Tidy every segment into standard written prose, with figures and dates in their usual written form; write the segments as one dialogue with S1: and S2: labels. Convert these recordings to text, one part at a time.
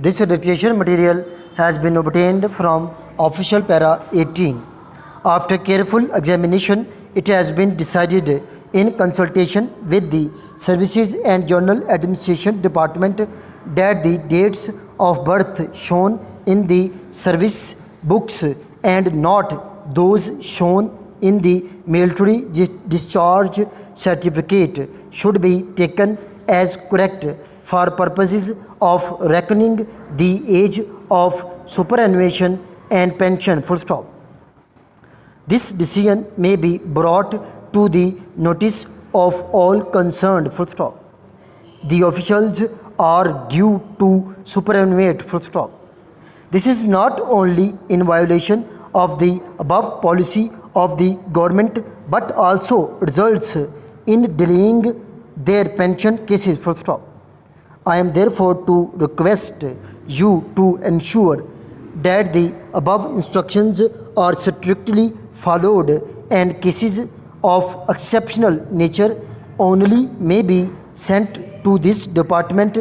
S1: This declaration material has been obtained from official para 18. After careful examination, it has been decided in consultation with the Services and Journal Administration Department that the dates of birth shown in the service books and not those shown in the military discharge certificate should be taken as correct for purposes of reckoning the age of superannuation and pension. Full stop. This decision may be brought to the notice of all concerned. Full stop. The officials are due to superannuate. Full stop. This is not only in violation of the above policy of the government but also results in delaying their pension cases. Full stop. I am therefore to request you to ensure that the above instructions are strictly followed and cases of exceptional nature only may be sent to this department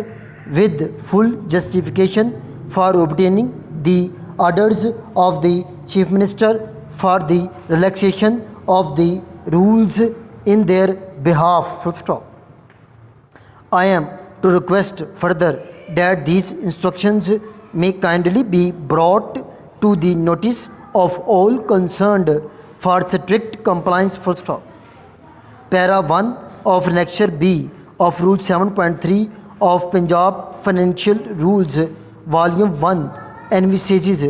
S1: with full justification for obtaining the orders of the Chief Minister for the relaxation of the rules in their behalf. Full stop. I am to request further that these instructions may kindly be brought to the notice of all concerned for strict compliance. Full stop. Para 1 of Annexure B of Rule 7.3 of Punjab Financial Rules Volume 1 envisages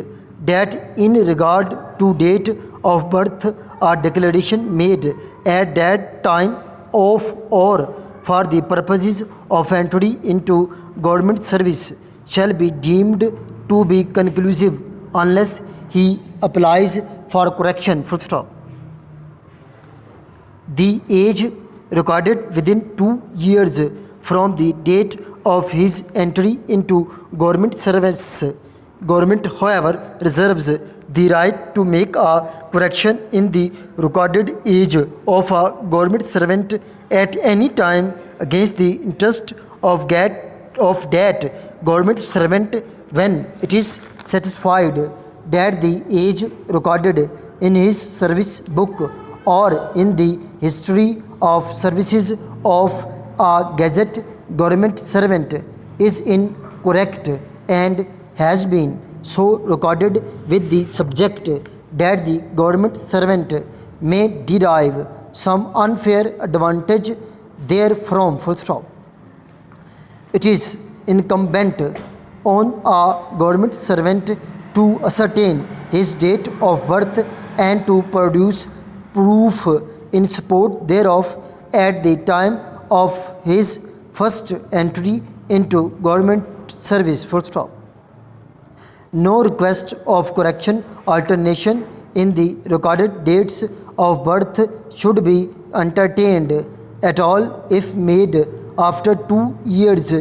S1: that in regard to date of birth or declaration made at that time of or for the purposes of entry into government service shall be deemed to be conclusive unless he applies for correction. Full stop. The age recorded within 2 years from the date of his entry into government service. Government, however, reserves the right to make a correction in the recorded age of a government servant at any time against the interest of that government servant when it is satisfied that the age recorded in his service book or in the history of services of a gazette government servant is incorrect and has been so recorded with the subject that the government servant may derive some unfair advantage therefrom. Full stop. It is incumbent on a government servant to ascertain his date of birth and to produce proof in support thereof at the time of his first entry into government service. Full stop. No request of correction alternation in the recorded dates of birth should be entertained at all if made after 2 years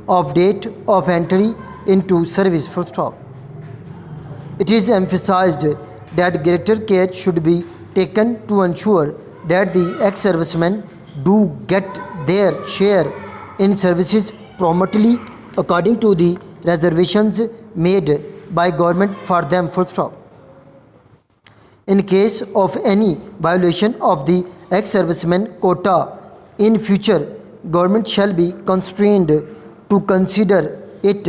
S1: of date of entry into service. Full stop. It is emphasized that greater care should be taken to ensure that the ex-servicemen do get their share in services promptly according to the reservations made by government for them. Full stop. In case of any violation of the ex-serviceman quota in future, government shall be constrained to consider it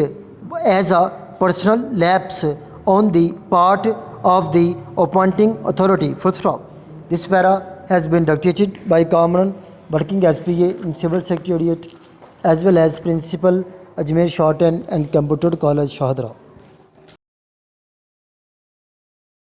S1: as a personal lapse on the part of the appointing authority. Full stop. This para has been dictated by Kamran, working as PA in Civil Secretariat as well as Principal Ajmer Shorthand and Computer College, Shahdra.